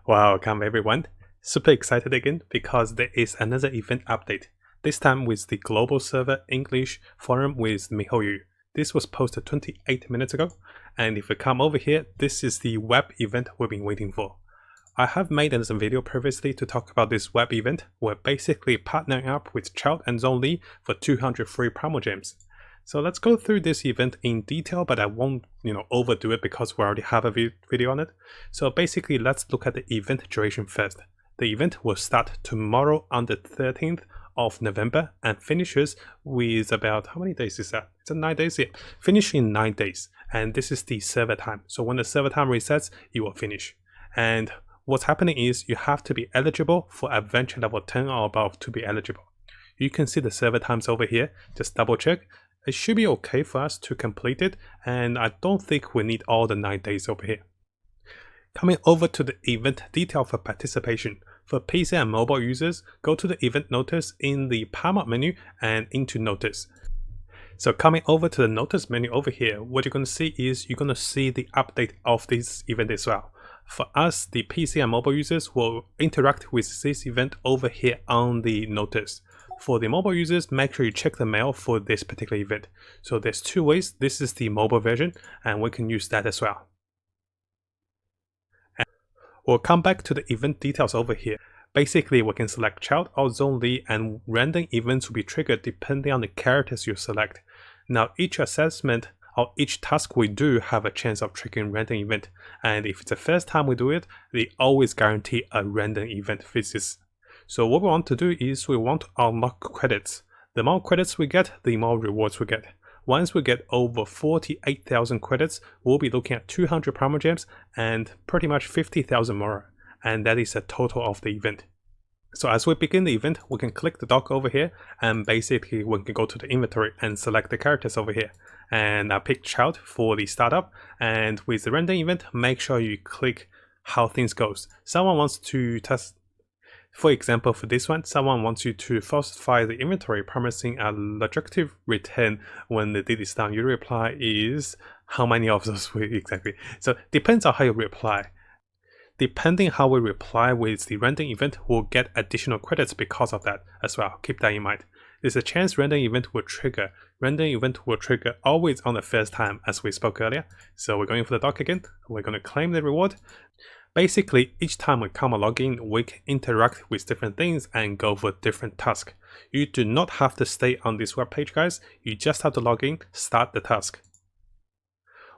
Welcome everyone. Super excited again because there is another event update. This time with the global server English forum with Mihoyu. This was posted 28 minutes ago, and if we come over here, this is the web event we've been waiting for. I have made another video previously to talk about this web event. We're basically partnering up with Childe and Zhongli for 200 free Primogems. So let's go through this event in detail, but I won't overdo it because we already have a video on it. So basically, let's look at the event duration first. The event will start tomorrow on the 13th of November and finishes with about, how many days is that? It's 9 days, yeah. Finish in 9 days, and this is the server time. So when the server time resets, you will finish. And what's happening is you have to be eligible for adventure level 10 or above to be eligible. You can see the server times over here. Just double check. It should be okay for us to complete it, and I don't think we need all the 9 days over here. Coming over to the event detail for participation. For PC and mobile users, go to the event notice in the palm up menu and into notice. So coming over to the notice menu over here, what you're going to see is you're going to see the update of this event as well. For us, the PC and mobile users will interact with this event over here on the notice. For the mobile users, make sure you check the mail for this particular event. So there's two ways. This is the mobile version, and we can use that as well. And we'll come back to the event details over here. Basically, we can select Childe or Zhongli, and random events will be triggered depending on the characters you select. Now, each assessment or each task we do have a chance of triggering random event, and if it's the first time we do it, they always guarantee a random event visits. So what we want to do is we want to unlock credits. The more credits we get, the more rewards we get. Once we get over 48,000 credits, we'll be looking at 200 Primogems and pretty much 50,000 more. And that is the total of the event. So as we begin the event, we can click the dock over here, and basically we can go to the inventory and select the characters over here. And I pick Childe for the startup, and with the random event, make sure you click how things goes. Someone wants to test. For example, for this one, someone wants you to falsify the inventory, promising a lucrative return when the deed is done. Your reply is how many of those exactly. So depends on how you reply. Depending how we reply with the random event, we'll get additional credits because of that as well. Keep that in mind. There's a chance random event will trigger. Random event will trigger always on the first time, as we spoke earlier. So we're going for the dock again. We're going to claim the reward. Basically, each time we come log in, we can interact with different things and go for different tasks. You do not have to stay on this web page, guys. You just have to log in, start the task.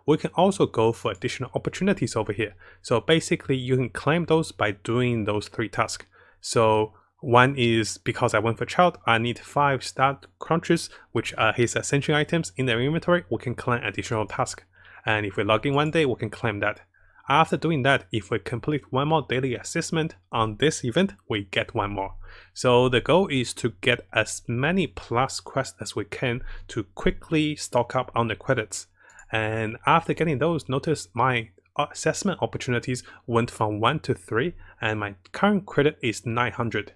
We can also go for additional opportunities over here. So basically, you can claim those by doing those 3 tasks. So one is because I went for Childe, I need 5 start crunches, which are his ascension items in their inventory. We can claim additional task. And if we log in one day, we can claim that. After doing that, if we complete one more daily assessment on this event, we get one more. So the goal is to get as many plus quests as we can to quickly stock up on the credits. And after getting those, notice my assessment opportunities went from 1 to 3, and my current credit is 900.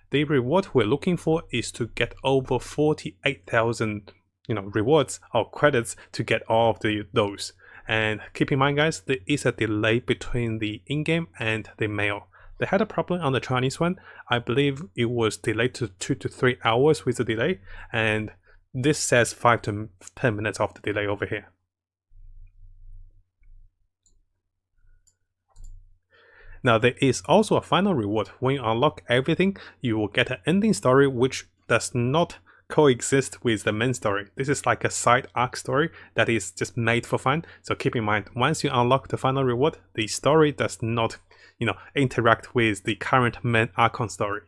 The reward we're looking for is to get over 48,000 rewards or credits to get all of those. And keep in mind, guys, there is a delay between the in-game and the mail. They had a problem on the Chinese one. I believe it was delayed to 2 to 3 hours with the delay, and this says 5 to 10 minutes of the delay over here. Now, there is also a final reward. When you unlock everything, you will get an ending story which does not coexist with the main story. This is like a side arc story that is just made for fun. So keep in mind, once you unlock the final reward, the story does not, interact with the current main archon story.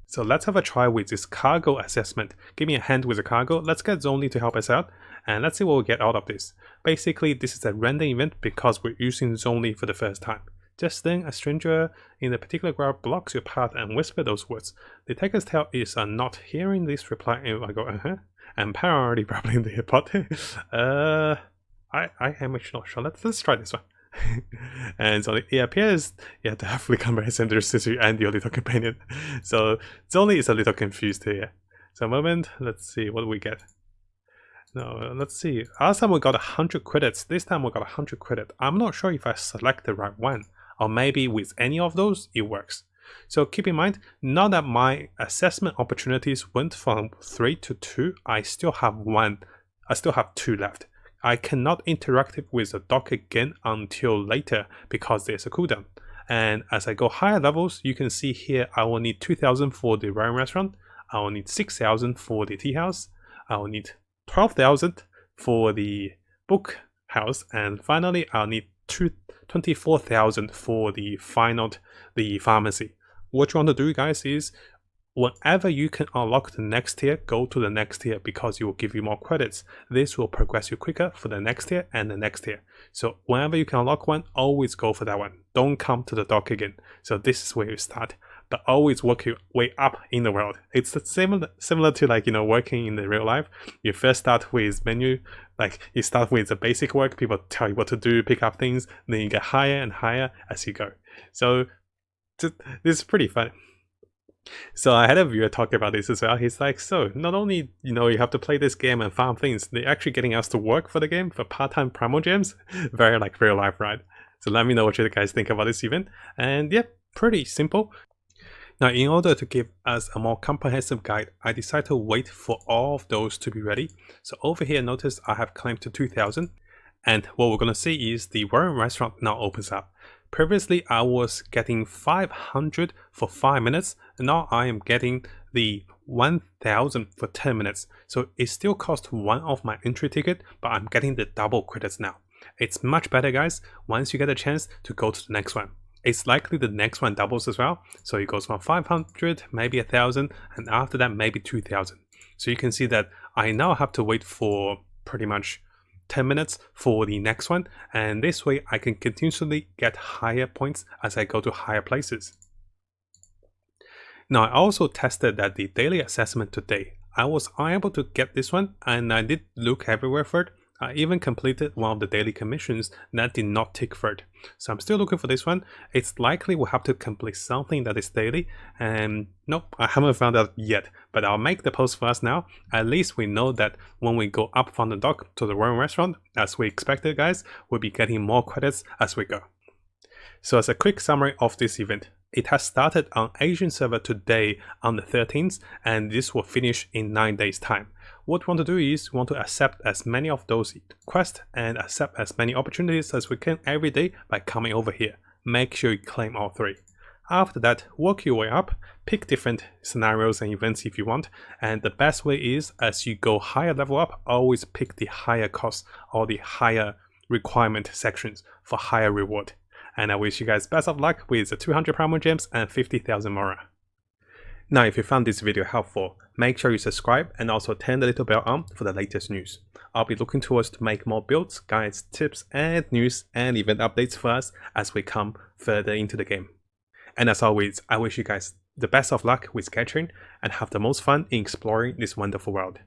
So let's have a try with this cargo assessment. Give me a hand with the cargo. Let's get Zhongli to help us out, and let's see what we get out of this. Basically, this is a random event because we're using Zhongli for the first time. Just then, a stranger in a particular group blocks your path and whisper those words. The taker's tale is not hearing this reply. I go, I'm apparently probably in the airport. I am actually not sure. Let's try this one. And so it appears, to have become a center sister and your little companion. So Zhongli is a little confused here. So a moment, let's see what we get. No, let's see. Last time we got 100 credits. This time we got 100 credit. I'm not sure if I select the right one. or maybe with any of those, it works. So keep in mind, now that my assessment opportunities went from 3 to 2, I still have 2 left. I cannot interact with the dock again until later because there's a cooldown. And as I go higher levels, you can see here I will need 2,000 for the Royal Restaurant, I will need 6,000 for the tea house, I will need 12,000 for the book house, and finally I'll need 24,000 for the pharmacy. What you want to do, guys, is whenever you can unlock the next tier, go to the next tier because it will give you more credits. This will progress you quicker for the next tier and the next tier. So whenever you can unlock one, always go for that one. Don't come to the dock again. So this is where you start, but always work your way up in the world. It's similar to, like, you know, working in the real life. You first start with menu, like you start with the basic work, people tell you what to do, pick up things, then you get higher and higher as you go. So this is pretty fun. So I had a viewer talk about this as well. He's like, so not only, you know, you have to play this game and farm things, they're actually getting us to work for the game for part-time Primogems. Very like real life, right? So let me know what you guys think about this event. And yeah, pretty simple. Now, in order to give us a more comprehensive guide, I decided to wait for all of those to be ready. So over here, notice I have climbed to 2,000. And what we're going to see is the Royal Restaurant now opens up. Previously, I was getting 500 for 5 minutes, and now I am getting the 1,000 for 10 minutes. So it still costs one of my entry ticket, but I'm getting the double credits now. It's much better, guys, once you get a chance to go to the next one. It's likely the next one doubles as well. So it goes from 500, maybe 1,000, and after that, maybe 2,000. So you can see that I now have to wait for pretty much 10 minutes for the next one, and this way I can continuously get higher points as I go to higher places. Now, I also tested that the daily assessment today. I was unable to get this one, and I did look everywhere for it. I even completed one of the daily commissions that did not tick for it. So I'm still looking for this one. It's likely we'll have to complete something that is daily, and nope, I haven't found out yet, but I'll make the post for us now. At least we know that when we go up from the dock to the Royal Restaurant, as we expected, guys, we'll be getting more credits as we go. So as a quick summary of this event, it has started on Asian server today on the 13th, and this will finish in 9 days time. What we want to do is we want to accept as many of those quests and accept as many opportunities as we can every day by coming over here. Make sure you claim all 3. After that, work your way up, pick different scenarios and events if you want, and the best way is, as you go higher level up, always pick the higher cost or the higher requirement sections for higher reward. And I wish you guys best of luck with the 200 Primogems and 50,000 Mora. Now, if you found this video helpful, make sure you subscribe and also turn the little bell on for the latest news. I'll be looking towards to make more builds, guides, tips, and news and event updates for us as we come further into the game. And as always, I wish you guys the best of luck with Genshin and have the most fun in exploring this wonderful world.